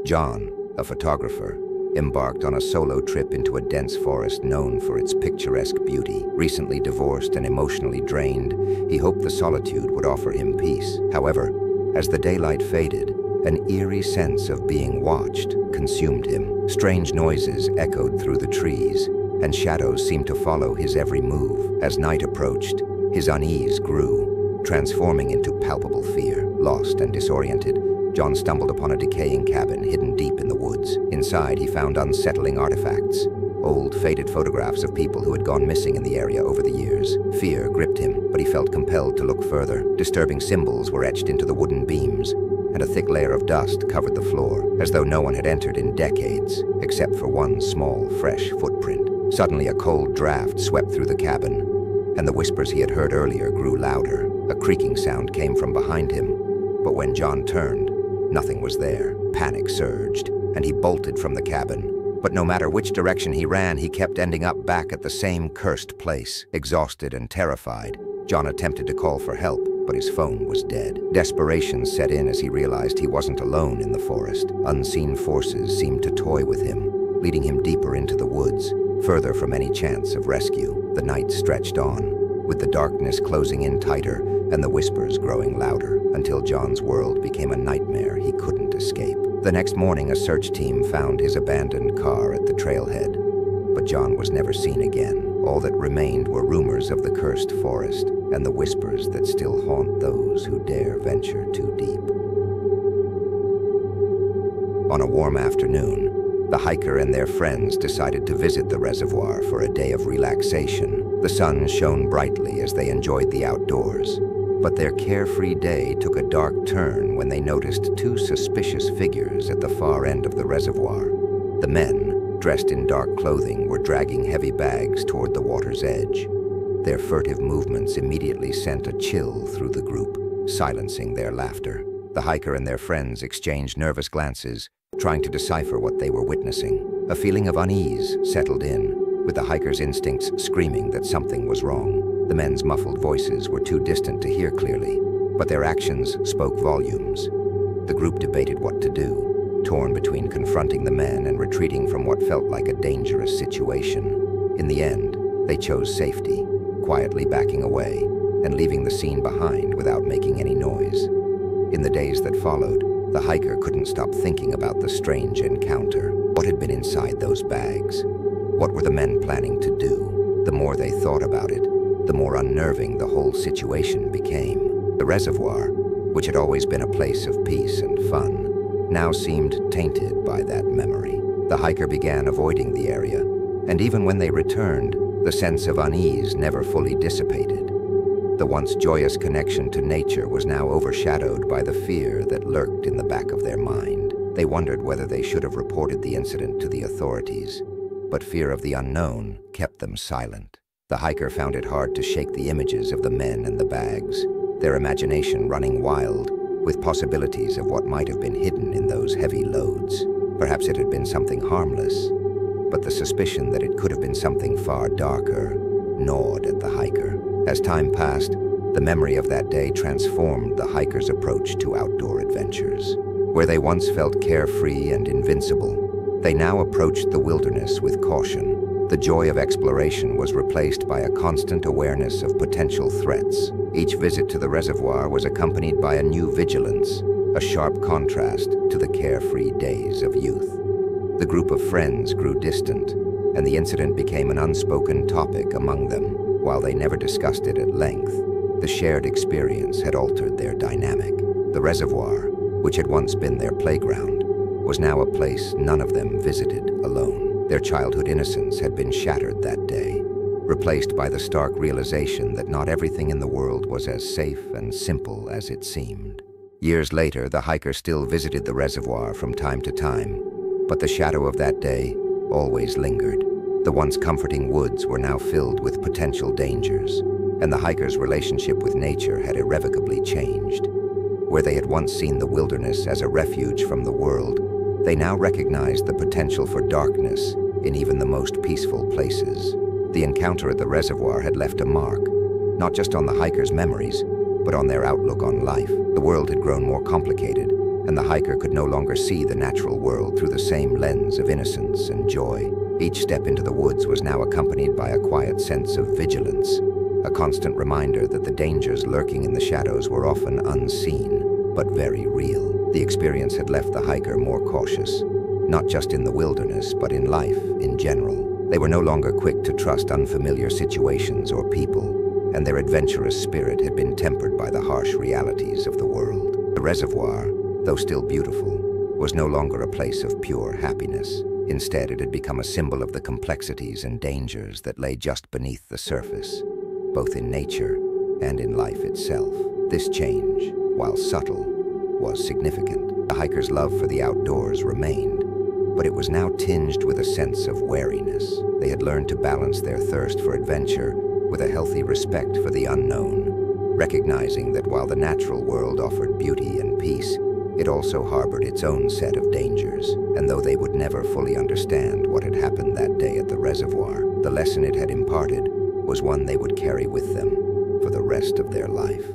John, a photographer, embarked on a solo trip into a dense forest known for its picturesque beauty. Recently divorced and emotionally drained, he hoped the solitude would offer him peace. However, as the daylight faded, an eerie sense of being watched consumed him. Strange noises echoed through the trees, and shadows seemed to follow his every move. As night approached, his unease grew, transforming into palpable fear. Lost and disoriented, John stumbled upon a decaying cabin hidden deep in the woods. Inside, he found unsettling artifacts, old, faded photographs of people who had gone missing in the area over the years. Fear gripped him, but he felt compelled to look further. Disturbing symbols were etched into the wooden beams, and a thick layer of dust covered the floor, as though no one had entered in decades, except for one small, fresh footprint. Suddenly, a cold draft swept through the cabin, and the whispers he had heard earlier grew louder. A creaking sound came from behind him, but when John turned, nothing was there. Panic surged, and he bolted from the cabin. But no matter which direction he ran, he kept ending up back at the same cursed place. Exhausted and terrified, John attempted to call for help, but his phone was dead. Desperation set in as he realized he wasn't alone in the forest. Unseen forces seemed to toy with him, leading him deeper into the woods, further from any chance of rescue. The night stretched on, with the darkness closing in tighter and the whispers growing louder, until John's world became a nightmare he couldn't escape. The next morning, a search team found his abandoned car at the trailhead, but John was never seen again. All that remained were rumors of the cursed forest and the whispers that still haunt those who dare venture too deep. On a warm afternoon, the hiker and their friends decided to visit the reservoir for a day of relaxation. The sun shone brightly as they enjoyed the outdoors, but their carefree day took a dark turn when they noticed two suspicious figures at the far end of the reservoir. The men, dressed in dark clothing, were dragging heavy bags toward the water's edge. Their furtive movements immediately sent a chill through the group, silencing their laughter. The hiker and their friends exchanged nervous glances, trying to decipher what they were witnessing. A feeling of unease settled in, with the hiker's instincts screaming that something was wrong. The men's muffled voices were too distant to hear clearly, but their actions spoke volumes. The group debated what to do, torn between confronting the men and retreating from what felt like a dangerous situation. In the end, they chose safety, quietly backing away and leaving the scene behind without making any noise. In the days that followed, the hiker couldn't stop thinking about the strange encounter. What had been inside those bags? What were the men planning to do? The more they thought about it, the more unnerving the whole situation became. The reservoir, which had always been a place of peace and fun, now seemed tainted by that memory. The hiker began avoiding the area, and even when they returned, the sense of unease never fully dissipated. The once joyous connection to nature was now overshadowed by the fear that lurked in the back of their mind. They wondered whether they should have reported the incident to the authorities, but fear of the unknown kept them silent. The hiker found it hard to shake the images of the men and the bags, their imagination running wild with possibilities of what might have been hidden in those heavy loads. Perhaps it had been something harmless, but the suspicion that it could have been something far darker gnawed at the hiker. As time passed, the memory of that day transformed the hiker's approach to outdoor adventures. Where they once felt carefree and invincible, they now approached the wilderness with caution. The joy of exploration was replaced by a constant awareness of potential threats. Each visit to the reservoir was accompanied by a new vigilance, a sharp contrast to the carefree days of youth. The group of friends grew distant, and the incident became an unspoken topic among them. While they never discussed it at length, the shared experience had altered their dynamic. The reservoir, which had once been their playground, was now a place none of them visited alone. Their childhood innocence had been shattered that day, replaced by the stark realization that not everything in the world was as safe and simple as it seemed. Years later, the hiker still visited the reservoir from time to time, but the shadow of that day always lingered. The once comforting woods were now filled with potential dangers, and the hiker's relationship with nature had irrevocably changed. Where they had once seen the wilderness as a refuge from the world, they now recognized the potential for darkness in even the most peaceful places. The encounter at the reservoir had left a mark, not just on the hiker's memories, but on their outlook on life. The world had grown more complicated, and the hiker could no longer see the natural world through the same lens of innocence and joy. Each step into the woods was now accompanied by a quiet sense of vigilance, a constant reminder that the dangers lurking in the shadows were often unseen, but very real. The experience had left the hiker more cautious, not just in the wilderness, but in life in general. They were no longer quick to trust unfamiliar situations or people, and their adventurous spirit had been tempered by the harsh realities of the world. The reservoir, though still beautiful, was no longer a place of pure happiness. Instead, it had become a symbol of the complexities and dangers that lay just beneath the surface, both in nature and in life itself. This change, while subtle, was significant. The hiker's love for the outdoors remained, but it was now tinged with a sense of wariness. They had learned to balance their thirst for adventure with a healthy respect for the unknown, recognizing that while the natural world offered beauty and peace, it also harbored its own set of dangers. And though they would never fully understand what had happened that day at the reservoir, the lesson it had imparted was one they would carry with them for the rest of their life.